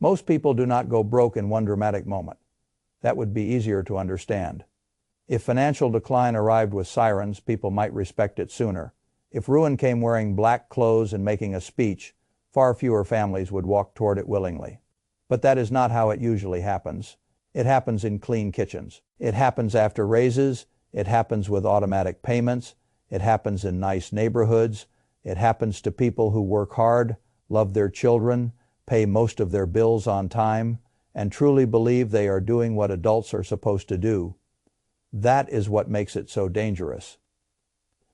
Most people do not go broke in one dramatic moment. That would be easier to understand. If financial decline arrived with sirens, people might respect it sooner. If ruin came wearing black clothes and making a speech, far fewer families would walk toward it willingly. But that is not how it usually happens. It happens in clean kitchens. It happens after raises. It happens with automatic payments. It happens in nice neighborhoods. It happens to people who work hard, love their children, pay most of their bills on time, and truly believe they are doing what adults are supposed to do. That is what makes it so dangerous.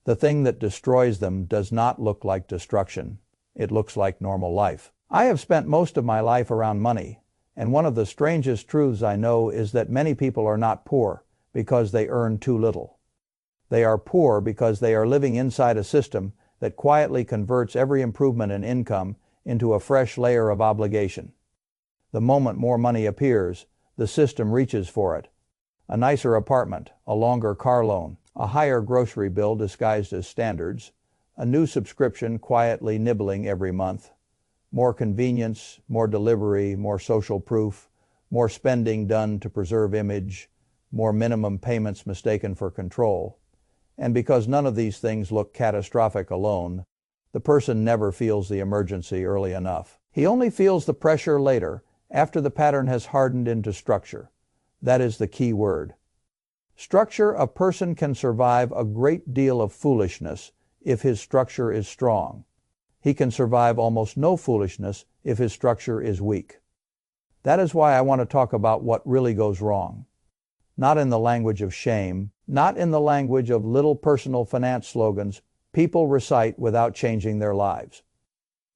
The thing that destroys them does not look like destruction. It looks like normal life. I have spent most of my life around money, and one of the strangest truths I know is that many people are not poor because they earn too little. They are poor because they are living inside a system that quietly converts every improvement in income into a fresh layer of obligation. The moment more money appears, the system reaches for it. A nicer apartment, a longer car loan, a higher grocery bill disguised as standards, a new subscription quietly nibbling every month, more convenience, more delivery, more social proof, more spending done to preserve image, more minimum payments mistaken for control. And because none of these things look catastrophic alone, the person never feels the emergency early enough. He only feels the pressure later, after the pattern has hardened into structure. That is the key word. Structure. A person can survive a great deal of foolishness if his structure is strong. He can survive almost no foolishness if his structure is weak. That is why I want to talk about what really goes wrong. Not in the language of shame, not in the language of little personal finance slogans people recite without changing their lives.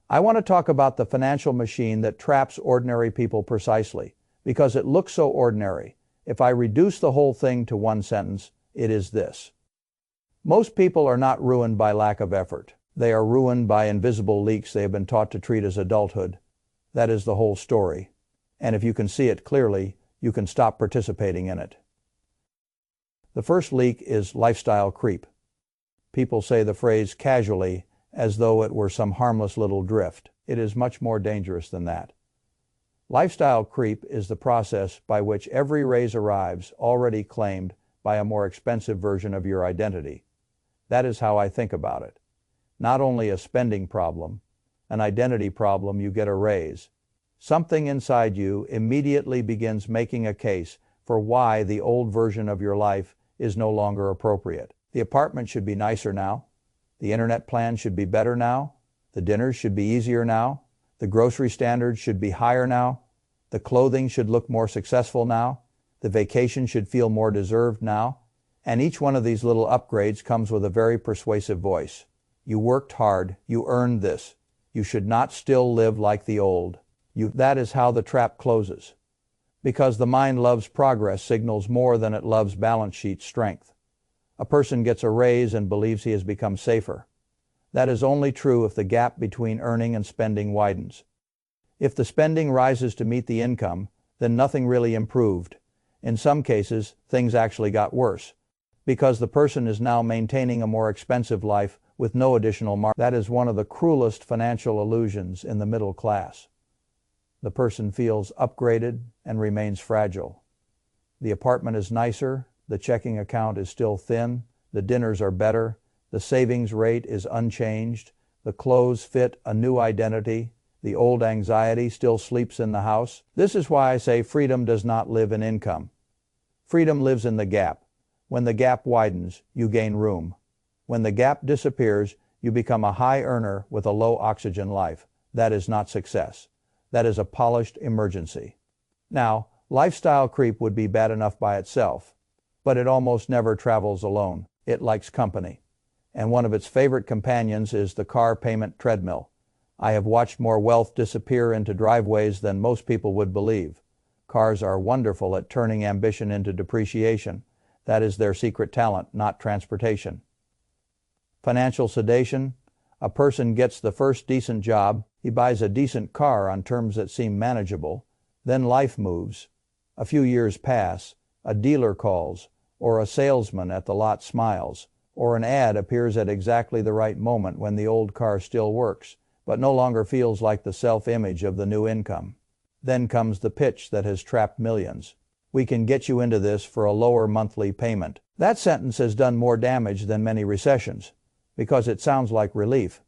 I want to talk about the financial machine that traps ordinary people precisely, because it looks so ordinary. If I reduce the whole thing to one sentence, it is this. Most people are not ruined by lack of effort. They are ruined by invisible leaks they have been taught to treat as adulthood. That is the whole story. And if you can see it clearly, you can stop participating in it. The first leak is lifestyle creep. People say the phrase casually as though it were some harmless little drift. It is much more dangerous than that. Lifestyle creep is the process by which every raise arrives already claimed by a more expensive version of your identity. That is how I think about it. Not only a spending problem, an identity problem. You get a raise. Something inside you immediately begins making a case for why the old version of your life is no longer appropriate. The apartment should be nicer now. The internet plan should be better now. The dinners should be easier now. The grocery standards should be higher now. The clothing should look more successful now. The vacation should feel more deserved now. And each one of these little upgrades comes with a very persuasive voice. You worked hard. You earned this. You should not still live like the old. That is how the trap closes. Because the mind loves progress signals more than it loves balance sheet strength. A person gets a raise and believes he has become safer. That is only true if the gap between earning and spending widens. If the spending rises to meet the income, then nothing really improved. In some cases, things actually got worse, because the person is now maintaining a more expensive life with no additional margin. That is one of the cruelest financial illusions in the middle class. The person feels upgraded and remains fragile. The apartment is nicer, the checking account is still thin, the dinners are better, the savings rate is unchanged, the clothes fit a new identity, the old anxiety still sleeps in the house. This is why I say freedom does not live in income. Freedom lives in the gap. When the gap widens, you gain room. When the gap disappears, you become a high earner with a low oxygen life. That is not success. That is a polished emergency. Now, lifestyle creep would be bad enough by itself, but it almost never travels alone. It likes company. And one of its favorite companions is the car payment treadmill. I have watched more wealth disappear into driveways than most people would believe. Cars are wonderful at turning ambition into depreciation. That is their secret talent, not transportation. Financial sedation. A person gets the first decent job, he buys a decent car on terms that seem manageable, then life moves. A few years pass, a dealer calls, or a salesman at the lot smiles, or an ad appears at exactly the right moment when the old car still works, but no longer feels like the self-image of the new income. Then comes the pitch that has trapped millions. We can get you into this for a lower monthly payment. That sentence has done more damage than many recessions, because it sounds like relief.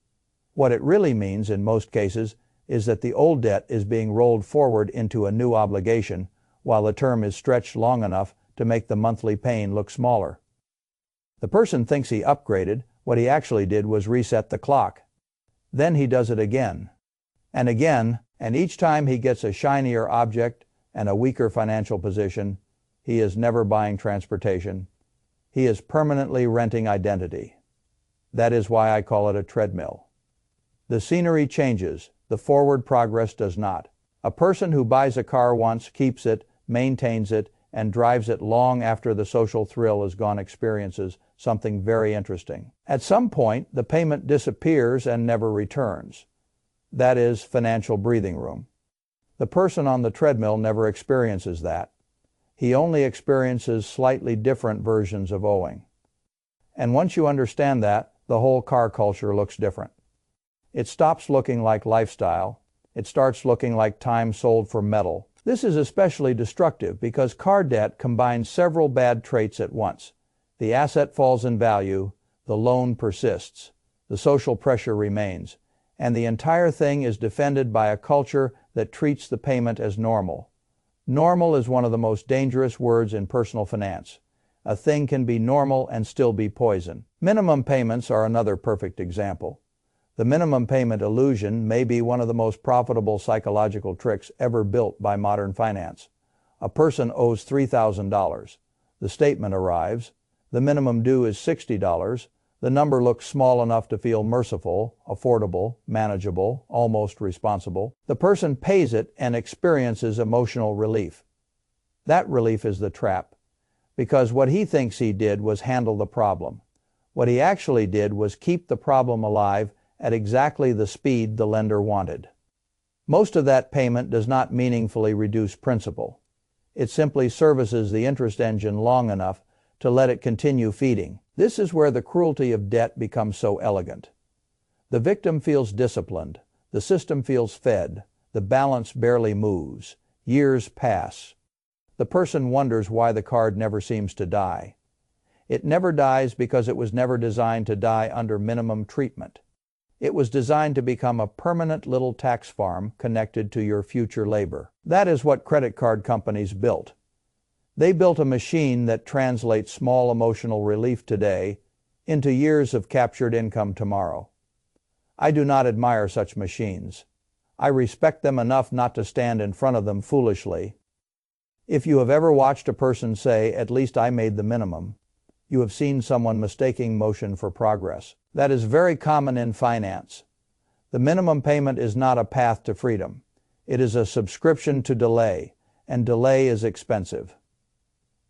What it really means in most cases is that the old debt is being rolled forward into a new obligation, while the term is stretched long enough to make the monthly pain look smaller. The person thinks he upgraded. What he actually did was reset the clock. Then he does it again, and each time he gets a shinier object and a weaker financial position. He is never buying transportation. He is permanently renting identity. That is why I call it a treadmill. The scenery changes, the forward progress does not. A person who buys a car once, keeps it, maintains it, and drives it long after the social thrill is gone experiences something very interesting. At some point, the payment disappears and never returns. That is financial breathing room. The person on the treadmill never experiences that. He only experiences slightly different versions of owing. And once you understand that, the whole car culture looks different. It stops looking like lifestyle. It starts looking like time sold for metal. This is especially destructive because car debt combines several bad traits at once. The asset falls in value, the loan persists, the social pressure remains, and the entire thing is defended by a culture that treats the payment as normal. Normal is one of the most dangerous words in personal finance. A thing can be normal and still be poison. Minimum payments are another perfect example. The minimum payment illusion may be one of the most profitable psychological tricks ever built by modern finance. A person owes $3,000. The statement arrives. The minimum due is $60. The number looks small enough to feel merciful, affordable, manageable, almost responsible. The person pays it and experiences emotional relief. That relief is the trap, because what he thinks he did was handle the problem. What he actually did was keep the problem alive at exactly the speed the lender wanted. Most of that payment does not meaningfully reduce principal. It simply services the interest engine long enough to let it continue feeding. This is where the cruelty of debt becomes so elegant. The victim feels disciplined, the system feels fed, the balance barely moves. Years pass. The person wonders why the card never seems to die. It never dies because it was never designed to die under minimum treatment. It was designed to become a permanent little tax farm connected to your future labor. That is what credit card companies built. They built a machine that translates small emotional relief today into years of captured income tomorrow. I do not admire such machines. I respect them enough not to stand in front of them foolishly. If you have ever watched a person say, "At least I made the minimum," you have seen someone mistaking motion for progress. That is very common in finance. The minimum payment is not a path to freedom. It is a subscription to delay, and delay is expensive.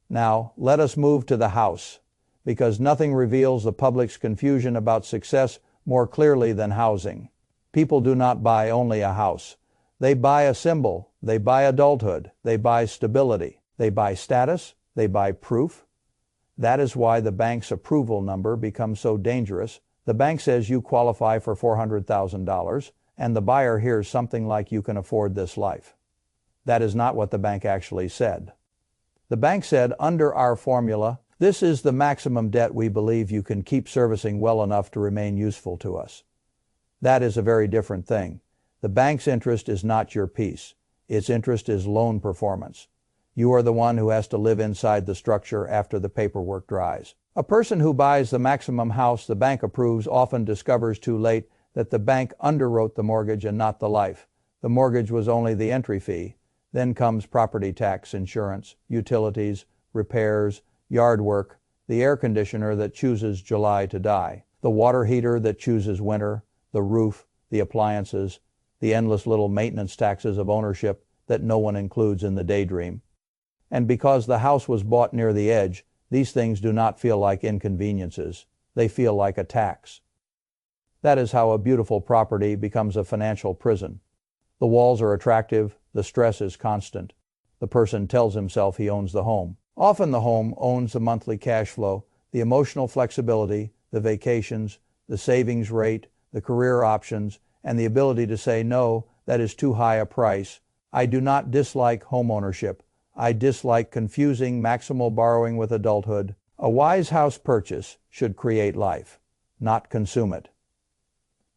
Now, let us move to the house, because nothing reveals the public's confusion about success more clearly than housing. People do not buy only a house. They buy a symbol, they buy adulthood, they buy stability, they buy status, they buy proof. That is why the bank's approval number becomes so dangerous. The bank says you qualify for $400,000, and the buyer hears something like "you can afford this life." That is not what the bank actually said. The bank said, "Under our formula, this is the maximum debt we believe you can keep servicing well enough to remain useful to us." That is a very different thing. The bank's interest is not your peace. Its interest is loan performance. You are the one who has to live inside the structure after the paperwork dries. A person who buys the maximum house the bank approves often discovers too late that the bank underwrote the mortgage and not the life. The mortgage was only the entry fee. Then comes property tax, insurance, utilities, repairs, yard work, the air conditioner that chooses July to die, the water heater that chooses winter, the roof, the appliances, the endless little maintenance taxes of ownership that no one includes in the daydream. And because the house was bought near the edge, these things do not feel like inconveniences. They feel like a tax. That is how a beautiful property becomes a financial prison. The walls are attractive, the stress is constant. The person tells himself he owns the home. Often the home owns the monthly cash flow, the emotional flexibility, the vacations, the savings rate, the career options, and the ability to say, "No, that is too high a price. I do not dislike homeownership. I dislike confusing maximal borrowing with adulthood. A wise house purchase should create life, not consume it.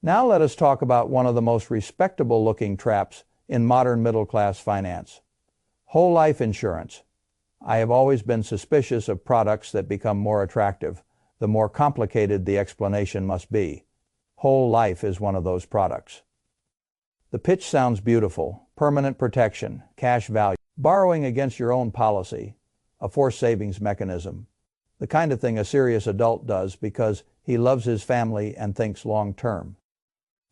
Now let us talk about one of the most respectable-looking traps in modern middle-class finance: whole life insurance. I have always been suspicious of products that become more attractive, the more complicated the explanation must be. Whole life is one of those products. The pitch sounds beautiful: permanent protection, cash value, borrowing against your own policy, a forced savings mechanism. The kind of thing a serious adult does because he loves his family and thinks long-term.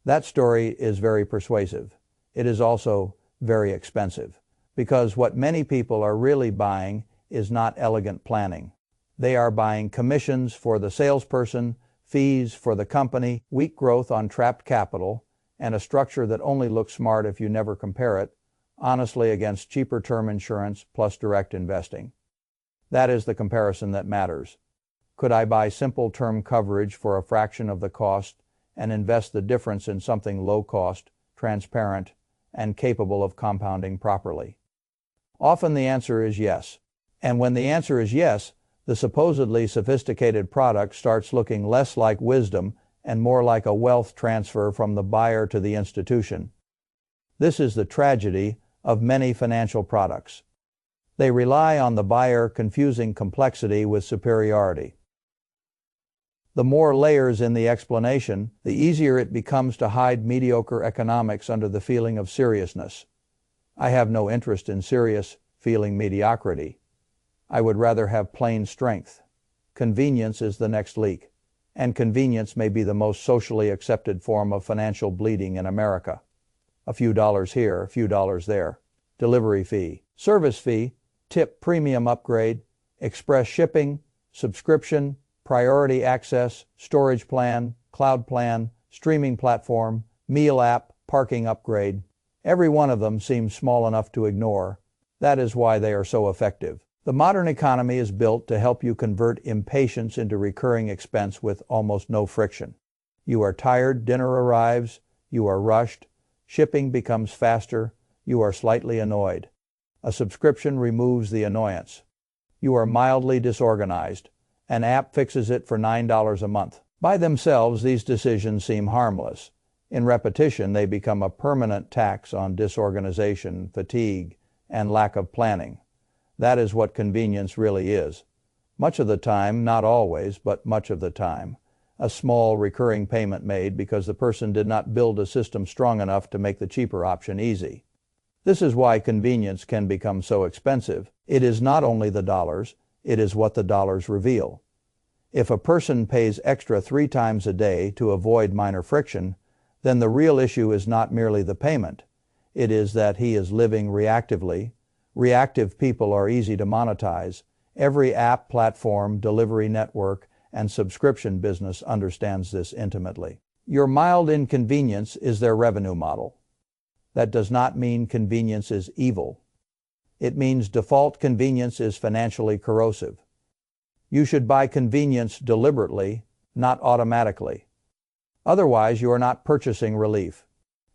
That story is very persuasive. It is also very expensive, because what many people are really buying is not elegant planning. They are buying commissions for the salesperson, fees for the company, weak growth on trapped capital, and a structure that only looks smart if you never compare it, honestly, against cheaper term insurance plus direct investing. That is the comparison that matters. Could I buy simple term coverage for a fraction of the cost and invest the difference in something low cost, transparent, and capable of compounding properly? Often the answer is yes. And when the answer is yes, the supposedly sophisticated product starts looking less like wisdom and more like a wealth transfer from the buyer to the institution. This is the tragedy of many financial products. They rely on the buyer confusing complexity with superiority. The more layers in the explanation, the easier it becomes to hide mediocre economics under the feeling of seriousness. I have no interest in serious feeling mediocrity. I would rather have plain strength. Convenience is the next leak, and convenience may be the most socially accepted form of financial bleeding in America. A few dollars here, a few dollars there. Delivery fee, service fee, tip, premium upgrade, express shipping, subscription, priority access, storage plan, cloud plan, streaming platform, meal app, parking upgrade. Every one of them seems small enough to ignore. That is why they are so effective. The modern economy is built to help you convert impatience into recurring expense with almost no friction. You are tired, dinner arrives, you are rushed, shipping becomes faster, you are slightly annoyed. A subscription removes the annoyance. You are mildly disorganized. An app fixes it for $9 a month. By themselves, these decisions seem harmless. In repetition, they become a permanent tax on disorganization, fatigue, and lack of planning. That is what convenience really is. Much of the time, not always, but much of the time, a small recurring payment made because the person did not build a system strong enough to make the cheaper option easy. This is why convenience can become so expensive. It is not only the dollars, it is what the dollars reveal. If a person pays extra 3 times a day to avoid minor friction, then the real issue is not merely the payment. It is that he is living reactively. Reactive people are easy to monetize. Every app, platform, delivery network, and subscription business understands this intimately. Your mild inconvenience is their revenue model. That does not mean convenience is evil. It means default convenience is financially corrosive. You should buy convenience deliberately, not automatically. Otherwise, you are not purchasing relief.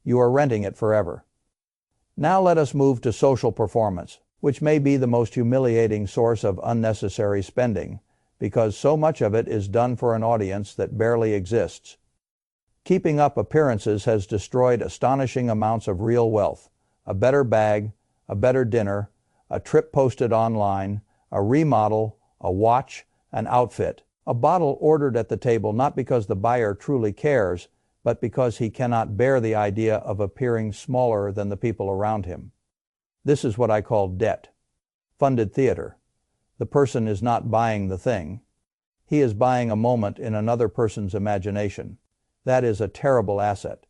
You are renting it forever. Now let us move to social performance, which may be the most humiliating source of unnecessary spending, because so much of it is done for an audience that barely exists. Keeping up appearances has destroyed astonishing amounts of real wealth: a better bag, a better dinner, a trip posted online, a remodel, a watch, an outfit, a bottle ordered at the table not because the buyer truly cares, but because he cannot bear the idea of appearing smaller than the people around him. This is what I call debt. Funded theater. The person is not buying the thing. He is buying a moment in another person's imagination. That is a terrible asset.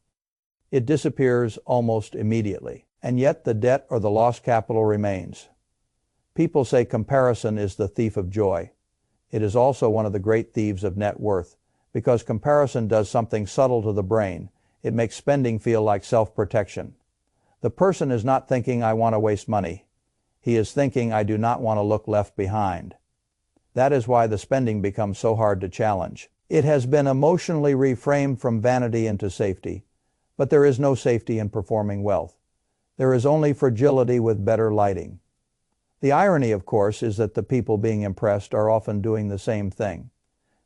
It disappears almost immediately, and yet the debt or the lost capital remains. People say comparison is the thief of joy. It is also one of the great thieves of net worth, because comparison does something subtle to the brain. It makes spending feel like self-protection. The person is not thinking, I want to waste money. He is thinking, I do not want to look left behind. That is why the spending becomes so hard to challenge. It has been emotionally reframed from vanity into safety, but there is no safety in performing wealth. There is only fragility with better lighting. The irony, of course, is that the people being impressed are often doing the same thing.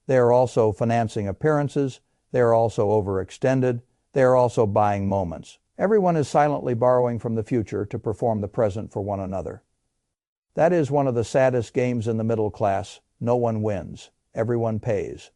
They are also financing appearances, they are also overextended, they are also buying moments. Everyone is silently borrowing from the future to perform the present for one another. That is one of the saddest games in the middle class. No one wins. Everyone pays.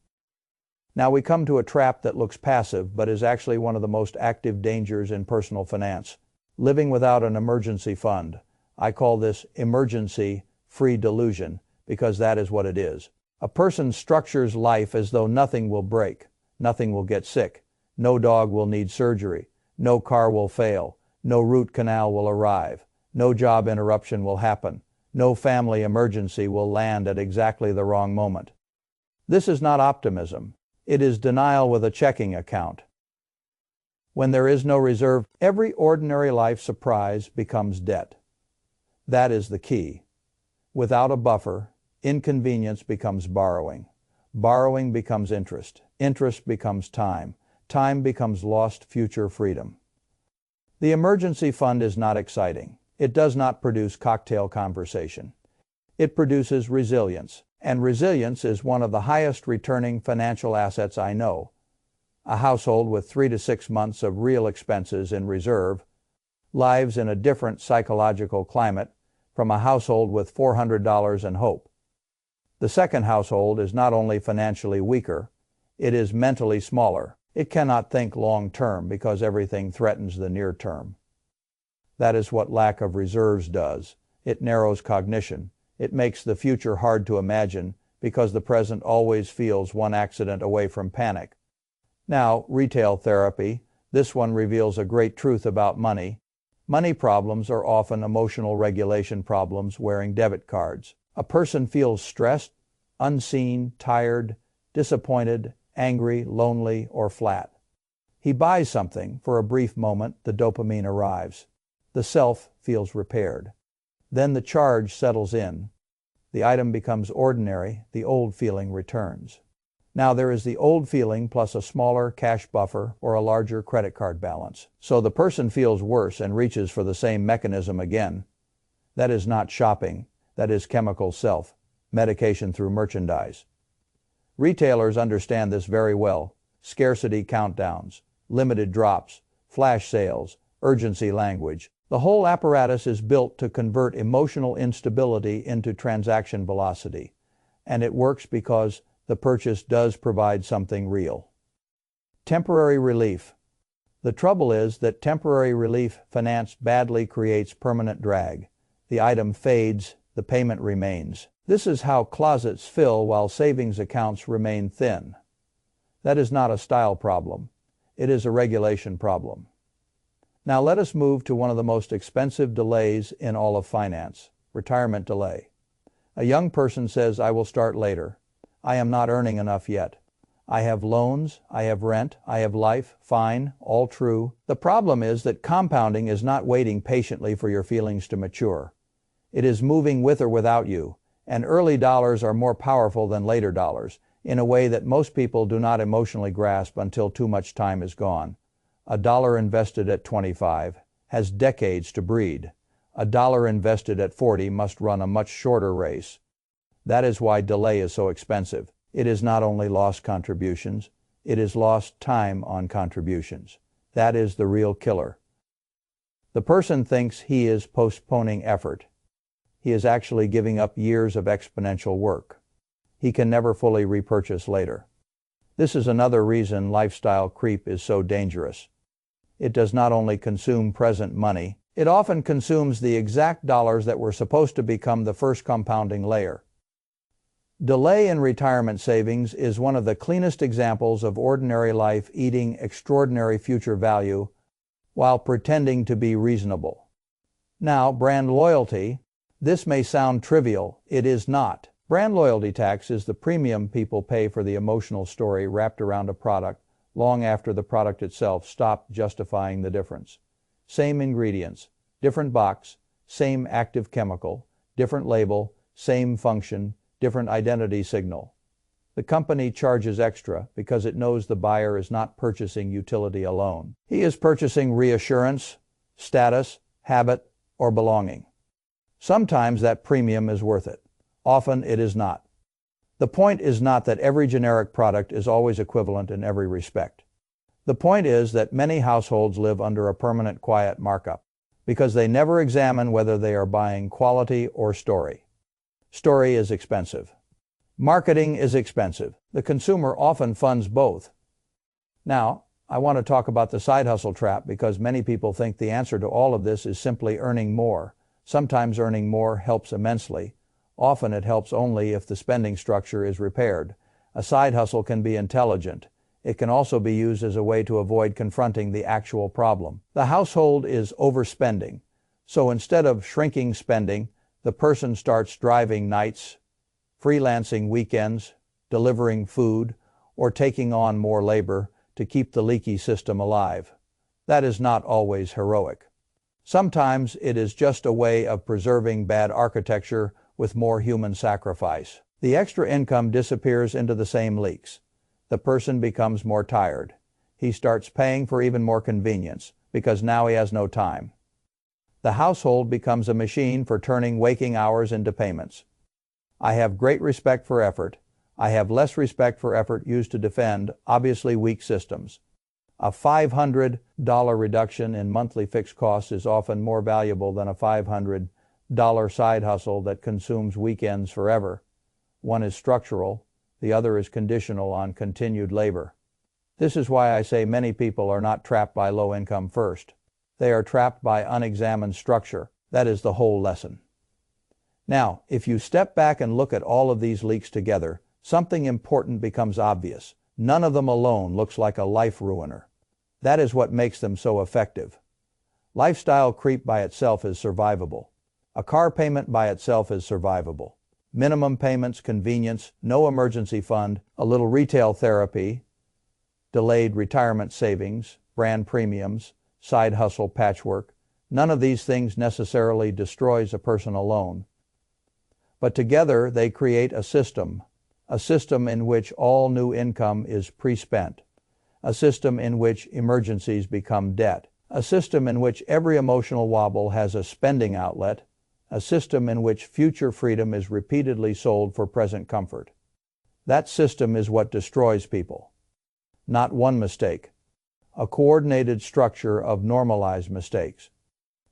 Now we come to a trap that looks passive, but is actually one of the most active dangers in personal finance. Living without an emergency fund. I call this emergency-free delusion because that is what it is. A person structures life as though nothing will break, nothing will get sick, no dog will need surgery, no car will fail, no root canal will arrive, no job interruption will happen, no family emergency will land at exactly the wrong moment. This is not optimism. It is denial with a checking account. When there is no reserve, every ordinary life surprise becomes debt. That is the key. Without a buffer, inconvenience becomes borrowing. Borrowing becomes interest. Interest becomes time. Time becomes lost future freedom. The emergency fund is not exciting. It does not produce cocktail conversation. It produces resilience, and resilience is one of the highest returning financial assets I know. A household with 3 to 6 months of real expenses in reserve lives in a different psychological climate from a household with $400 in hope. The second household is not only financially weaker, it is mentally smaller. It cannot think long term because everything threatens the near term. That is what lack of reserves does. It narrows cognition. It makes the future hard to imagine because the present always feels one accident away from panic. Now, retail therapy. This one reveals a great truth about money. Money problems are often emotional regulation problems wearing debit cards. A person feels stressed, unseen, tired, disappointed, angry, lonely, or flat. He buys something. For a brief moment, the dopamine arrives. The self feels repaired. Then the charge settles in. The item becomes ordinary. The old feeling returns. Now there is the old feeling plus a smaller cash buffer or a larger credit card balance. So the person feels worse and reaches for the same mechanism again. That is not shopping. That is chemical self, medication through merchandise. Retailers understand this very well. Scarcity countdowns, limited drops, flash sales, urgency language. The whole apparatus is built to convert emotional instability into transaction velocity. And it works because the purchase does provide something real. Temporary relief. The trouble is that temporary relief financed badly creates permanent drag. The item fades, the payment remains. This is how closets fill while savings accounts remain thin. That is not a style problem. It is a regulation problem. Now let us move to one of the most expensive delays in all of finance, retirement delay. A young person says, "I will start later. I am not earning enough yet. I have loans, I have rent, I have life, fine, all true." The problem is that compounding is not waiting patiently for your feelings to mature. It is moving with or without you, and early dollars are more powerful than later dollars, in a way that most people do not emotionally grasp until too much time is gone. A dollar invested at 25 has decades to breed. A dollar invested at 40 must run a much shorter race. That is why delay is so expensive. It is not only lost contributions, it is lost time on contributions. That is the real killer. The person thinks he is postponing effort. He is actually giving up years of exponential work. He can never fully repurchase later. This is another reason lifestyle creep is so dangerous. It does not only consume present money, it often consumes the exact dollars that were supposed to become the first compounding layer. Delay in retirement savings is one of the cleanest examples of ordinary life eating extraordinary future value while pretending to be reasonable. Now, brand loyalty. This may sound trivial. It is not. Brand loyalty tax is the premium people pay for the emotional story wrapped around a product long after the product itself stopped justifying the difference. Same ingredients, different box, same active chemical, different label, same function, different identity signal. The company charges extra because it knows the buyer is not purchasing utility alone. He is purchasing reassurance, status, habit, or belonging. Sometimes that premium is worth it. Often it is not. The point is not that every generic product is always equivalent in every respect. The point is that many households live under a permanent quiet markup because they never examine whether they are buying quality or story. Story is expensive. Marketing is expensive. The consumer often funds both. Now, I want to talk about the side hustle trap because many people think the answer to all of this is simply earning more. Sometimes earning more helps immensely. Often it helps only if the spending structure is repaired. A side hustle can be intelligent. It can also be used as a way to avoid confronting the actual problem. The household is overspending. So instead of shrinking spending, the person starts driving nights, freelancing weekends, delivering food, or taking on more labor to keep the leaky system alive. That is not always heroic. Sometimes it is just a way of preserving bad architecture with more human sacrifice. The extra income disappears into the same leaks. The person becomes more tired. He starts paying for even more convenience because now he has no time. The household becomes a machine for turning waking hours into payments. I have great respect for effort. I have less respect for effort used to defend obviously weak systems. A $500 reduction in monthly fixed costs is often more valuable than a $500 side hustle that consumes weekends forever. One is structural, the other is conditional on continued labor. This is why I say many people are not trapped by low income first. They are trapped by unexamined structure. That is the whole lesson. Now, if you step back and look at all of these leaks together, something important becomes obvious. None of them alone looks like a life ruiner. That is what makes them so effective. Lifestyle creep by itself is survivable. A car payment by itself is survivable. Minimum payments, convenience, no emergency fund, a little retail therapy, delayed retirement savings, brand premiums, side hustle patchwork. None of these things necessarily destroys a person alone. But together they create a system in which all new income is pre-spent, a system in which emergencies become debt, a system in which every emotional wobble has a spending outlet, a system in which future freedom is repeatedly sold for present comfort. That system is what destroys people. Not one mistake, a coordinated structure of normalized mistakes.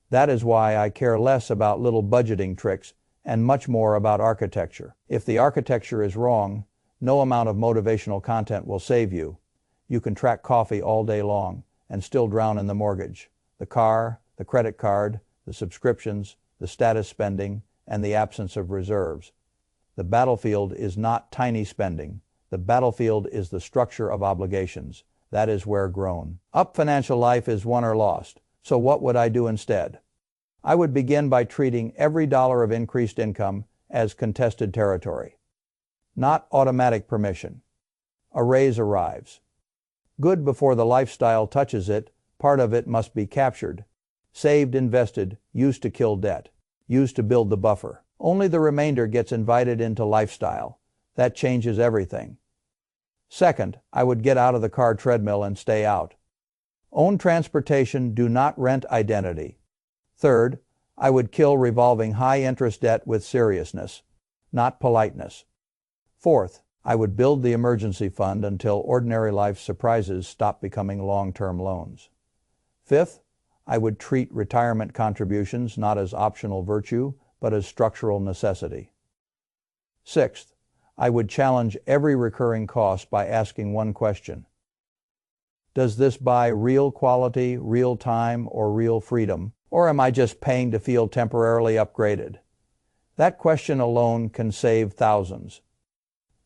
That is why I care less about little budgeting tricks and much more about architecture. If the architecture is wrong, no amount of motivational content will save you. You can track coffee all day long and still drown in the mortgage, the car, the credit card, the subscriptions, the status spending, and the absence of reserves. The battlefield is not tiny spending. The battlefield is the structure of obligations. That is where grown up financial life is won or lost. So what would I do instead? I would begin by treating every dollar of increased income as contested territory, not automatic permission. A raise arrives. Good before the lifestyle touches it, part of it must be captured. Saved, invested, used to kill debt, used to build the buffer. Only the remainder gets invited into lifestyle. That changes everything. Second, I would get out of the car treadmill and stay out. Own transportation, do not rent identity. Third, I would kill revolving high-interest debt with seriousness, not politeness. Fourth, I would build the emergency fund until ordinary life surprises stop becoming long-term loans. Fifth, I would treat retirement contributions not as optional virtue, but as structural necessity. Sixth, I would challenge every recurring cost by asking one question. Does this buy real quality, real time, or real freedom? Or am I just paying to feel temporarily upgraded? That question alone can save thousands.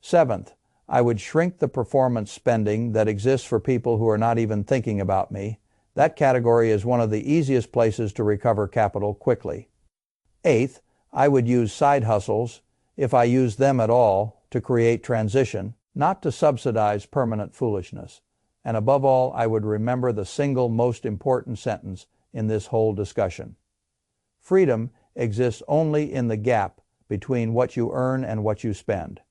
Seventh, I would shrink the performance spending that exists for people who are not even thinking about me. That category is one of the easiest places to recover capital quickly. Eighth, I would use side hustles, if I use them at all, to create transition, not to subsidize permanent foolishness. And above all, I would remember the single most important sentence in this whole discussion. Freedom exists only in the gap between what you earn and what you spend.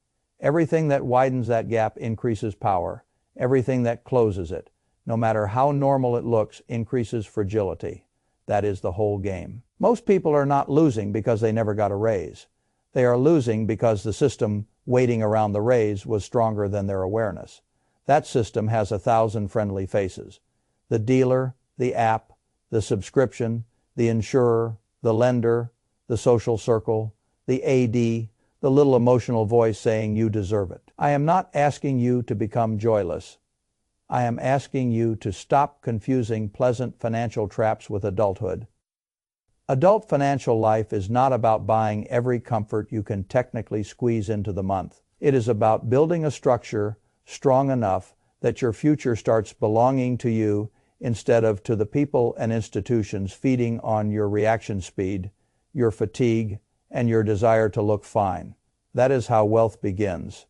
Everything that widens that gap increases power. Everything that closes it, no matter how normal it looks, increases fragility. That is the whole game. Most people are not losing because they never got a raise. They are losing because the system waiting around the raise was stronger than their awareness. That system has 1,000 friendly faces. The dealer, the app, the subscription, the insurer, the lender, the social circle, the AD, the little emotional voice saying you deserve it. I am not asking you to become joyless. I am asking you to stop confusing pleasant financial traps with adulthood. Adult financial life is not about buying every comfort you can technically squeeze into the month. It is about building a structure strong enough that your future starts belonging to you instead of to the people and institutions feeding on your reaction speed, your fatigue, and your desire to look fine. That is how wealth begins.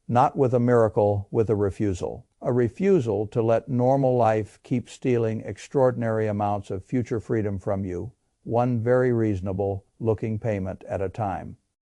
Not with a miracle, with a refusal. A refusal to let normal life keep stealing extraordinary amounts of future freedom from you, one very reasonable looking payment at a time.